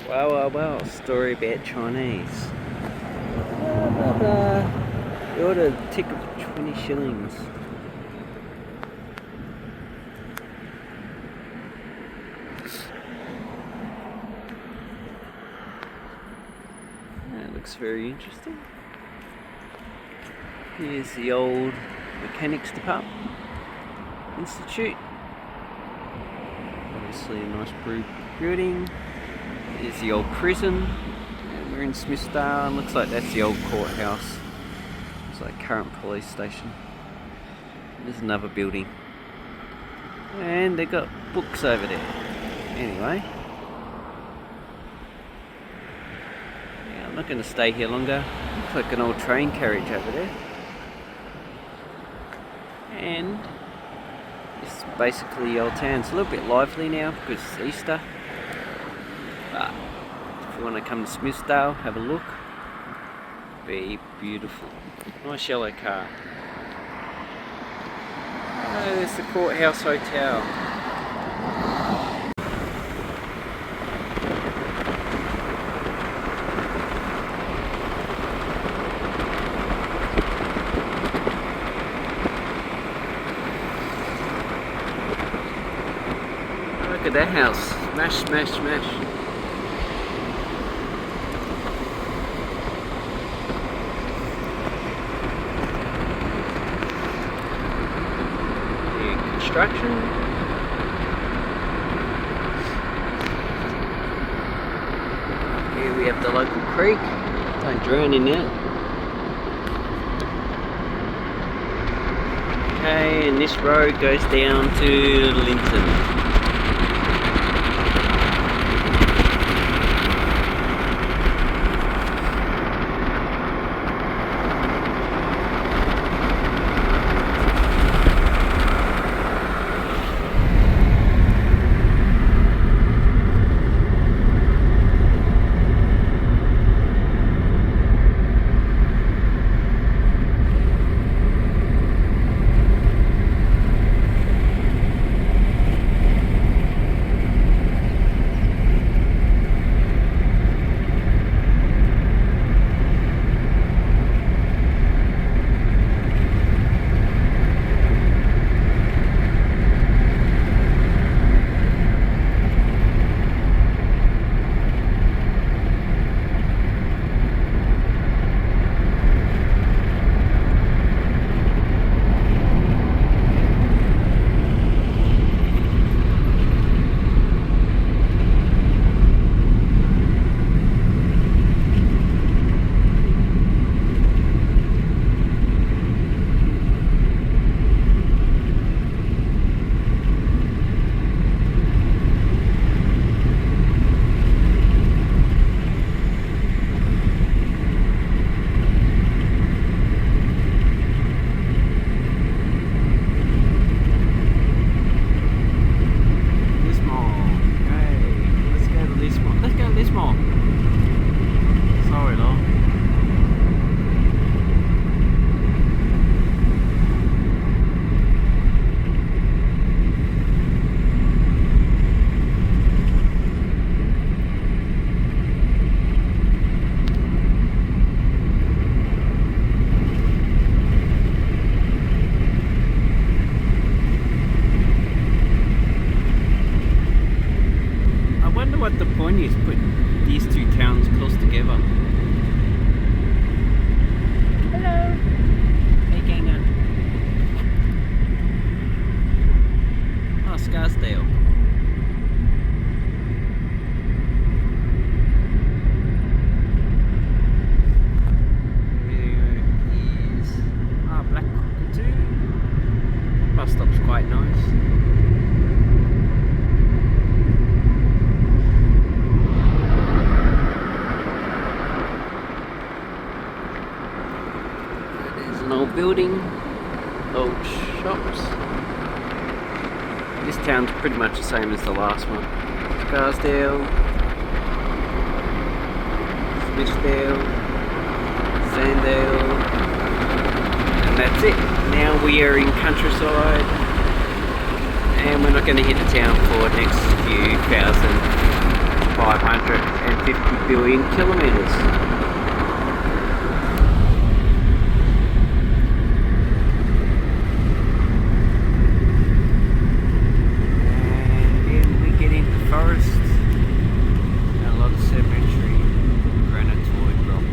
Well, story about Chinese. Blah, blah, blah. We ordered a ticket for 20 shillings. That looks very interesting. Here's the old Mechanics Department Institute. Obviously a nice building. Here's the old prison. And we're in Smithsdale, and looks like that's the old courthouse. It's like current police station. There's another building. And they've got books over there. Anyway. Yeah, I'm not going to stay here longer. Looks like an old train carriage over there. And this is basically old town. It's a little bit lively now because it's Easter. But if you want to come to Smithsdale, have a look. Very beautiful. Nice yellow car. Oh, there's the Courthouse Hotel. Look at that house. Smash, smash, smash. Construction. Here we have the local creek. Don't drown in it. Okay, and this road goes down to Linton. What the point is putting these two towns close together. Hello. Hey, gang on. Oh, Scarsdale. There is Black Cockatoo. Bus stop's quite nice. An old building, old shops. This town's pretty much the same as the last one. Scarsdale, Smithsdale, Sandale, and that's it. Now we are in countryside, and we're not going to hit the town for the next few thousand 550 billion kilometres. Forest and a lot of sedimentary granitoid rock.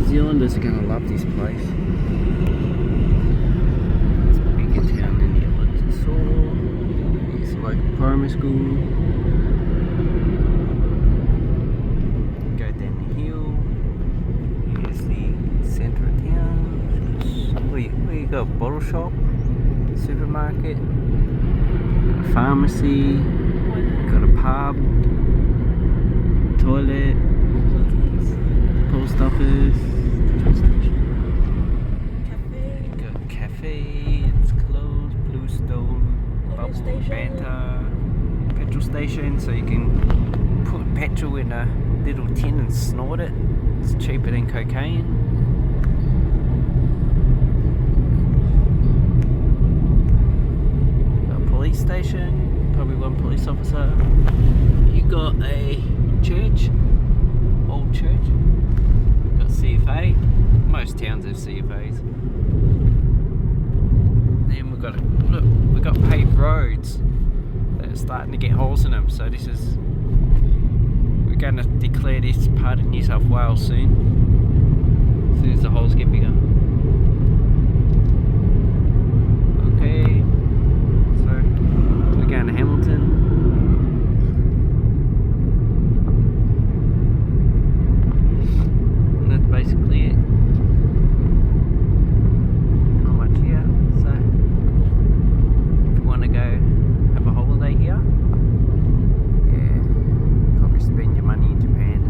Zealanders are going to love this place. It's a bigger town than the ones I saw. It's like a primary school. Go down the hill. Here's the centre of town. We got a bottle shop, supermarket, got a pharmacy, got a pub, toilet, post office, got cafe, it's closed, Bluestone, Bubble, Banter, petrol station, so you can put petrol in a little tin and snort it. It's cheaper than cocaine. A police station, probably one police officer. You got a church, old church. Got CFA. Most towns have CFAs. Then we've got we've got paved roads that are starting to get holes in them. So we're going to declare this part of New South Wales soon. As soon as the holes get bigger. Okay. So we're going to Hamilton. Basically it. Not much here, so if you want to go have a holiday here, yeah, probably spend your money in Japan.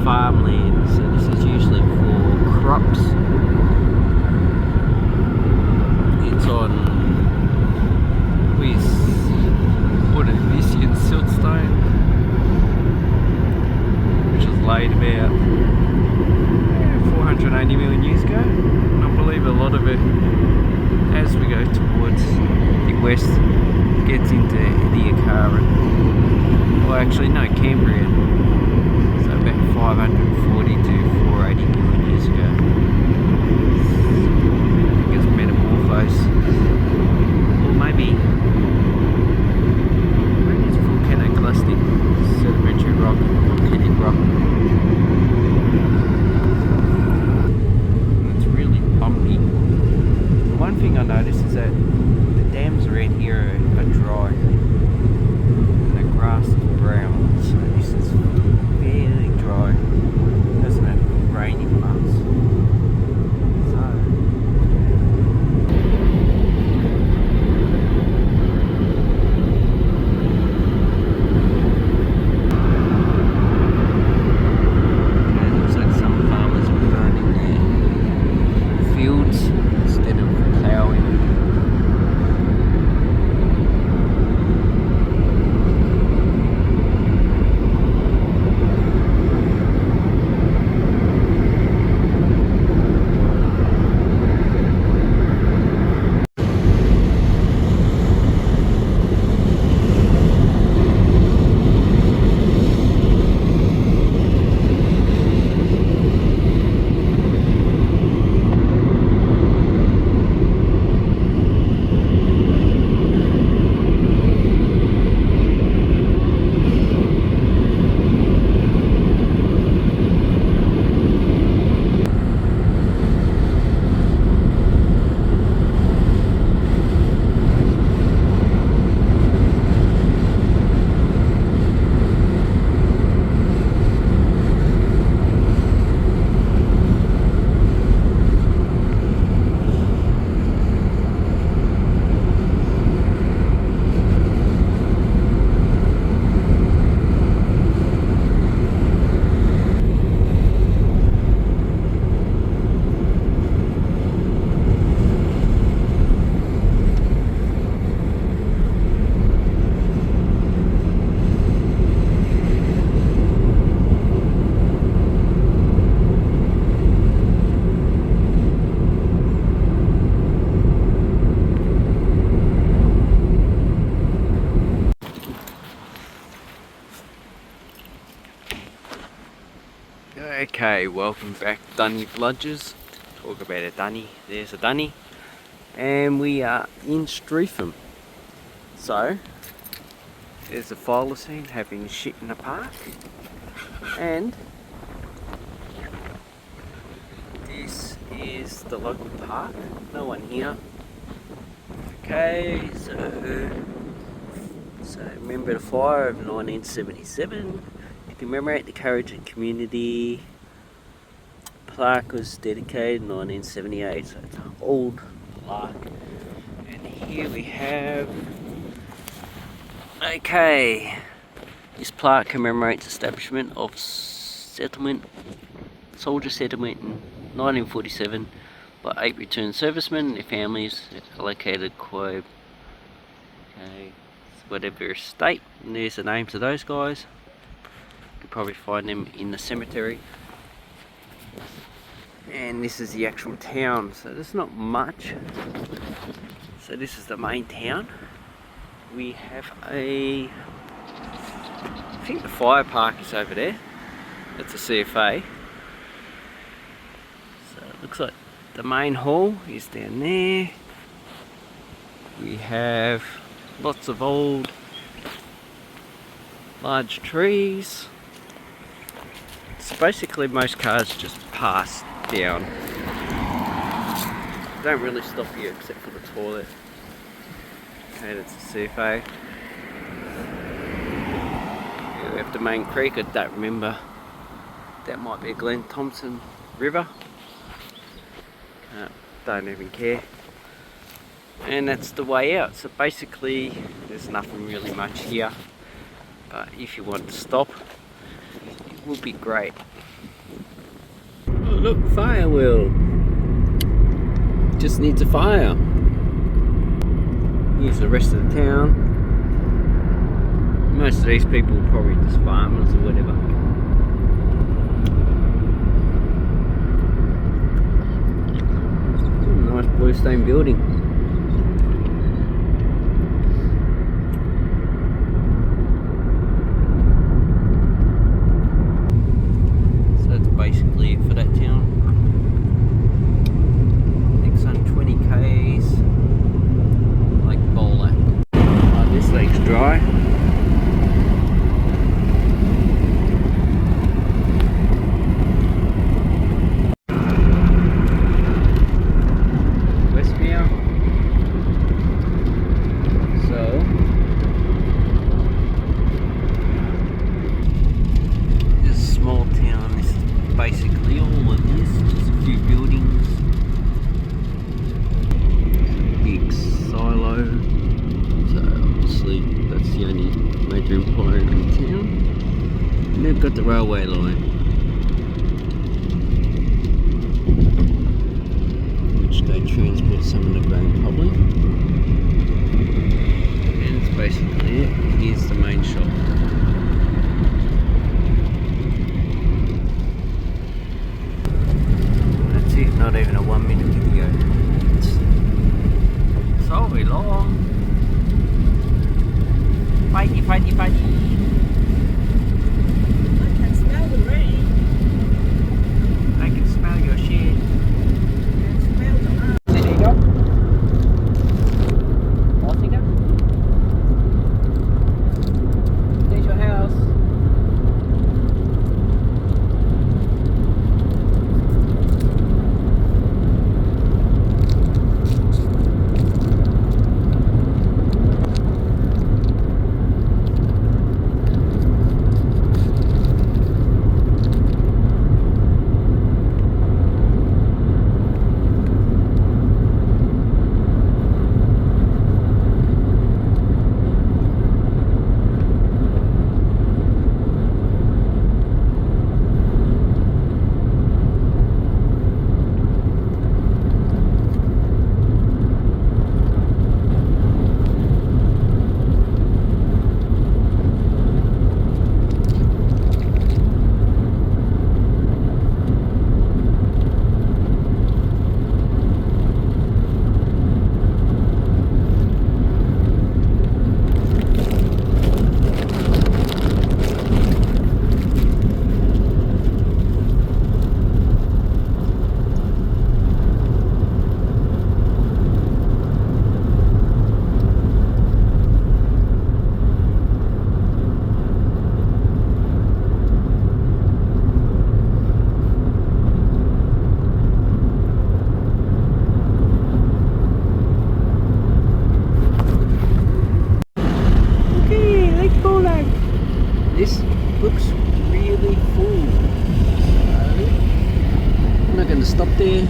farmland, so this is usually for crops. It's on with Ordovician siltstone, which was laid about 480 million years ago. And I believe a lot of it, as we go towards the west, gets into Ediacara. Well, actually, no, Cambrian. So about 540 to 480 million years ago. I think it's metamorphosed. Or maybe it's volcanoclastic sedimentary rock, volcanic rock. And it's really bumpy. One thing I noticed is that the dams around here are dry. And the grass is brown. So this is fairly dry. It hasn't had rain in months. So it looks like some farmers are burning their fields instead of ploughing. Okay, welcome back, Dunny Vlodgers. Talk about a dunny. There's a dunny, and we are in Streatham. So there's a thylacine having shit in the park, and this is the local park. No one here. Okay, so remember the fire of 1977. To commemorate the courage and community. Plaque was dedicated in 1978, so it's an old plaque. And here we have, okay, this plaque commemorates establishment of soldier settlement in 1947 by 8 returned servicemen and their families allocated Quob. Okay, whatever state, and there's the names of those guys. You could probably find them in the cemetery. And this is the actual town, so there's not much. So this is the main town. We have I think the fire park is over there. That's a CFA. So it looks like the main hall is down there. We have lots of old large trees. So basically most cars just pass down. Don't really stop here except for the toilet. Okay, that's a CFA. Here we have the main creek. I don't remember. That might be a Glen Thompson River. Don't even care. And that's the way out. So basically there's nothing really much here. But if you want to stop, would be great. Oh look, fire wheel. Just needs a fire. Here's the rest of the town. Most of these people are probably just farmers or whatever. Nice bluestone building. So that's basically it for that town. Next on 20 k's, Lake Ballarat. Oh, this lake's dry. Basically all it is, just a few buildings, big silo, so obviously that's the only major employer in town, and they've got the railway line, which they transport some of the grain probably, and it's basically it. Here's the main shop. Not even a 1 minute video. It's so long. Fighty, fighty, fighty. I can smell the rain. I can smell your shit. I can smell the rain. There you go. What's There's your house. This looks really full, so I'm not going to stop there.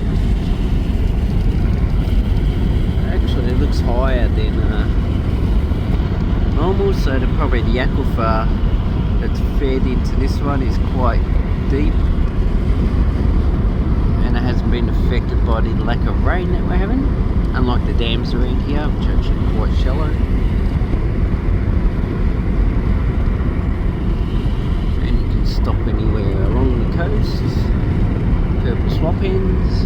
Actually it looks higher than normal, so probably the aquifer that's fed into this one is quite deep, and it hasn't been affected by the lack of rain that we're having, unlike the dams around here, which are actually quite shallow. Stop anywhere along the coast. Purple swap ends.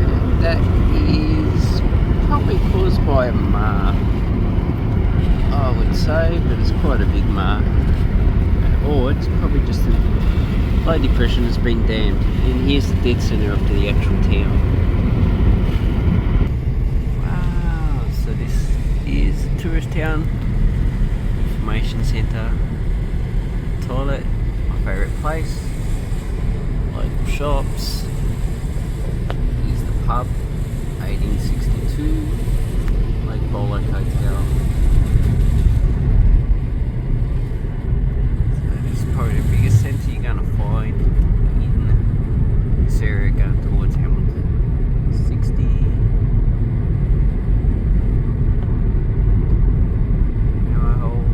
And that is probably caused by a mar, I would say, but it's quite a big mar. Or it's probably just a low depression has been dammed. And here's the dead centre of the actual town. Wow, so this is a tourist town. Information centre, toilet, my favourite place, local shops. Here's the pub, 1862, Lake Ballarat Hotel. So this is probably the biggest centre you're going to find in this area going towards Hamilton. 60. Our whole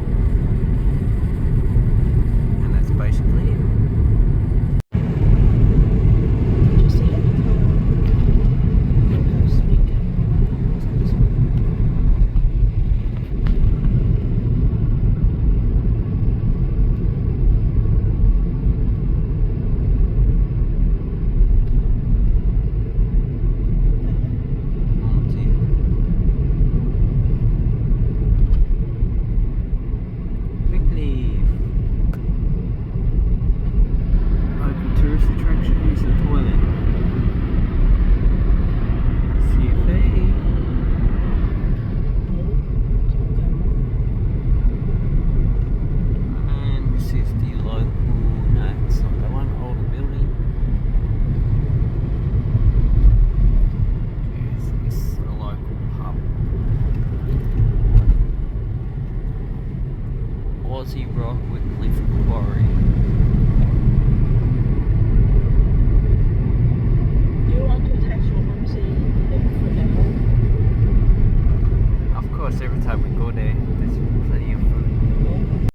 Aussie Rock with Cliff Quarry.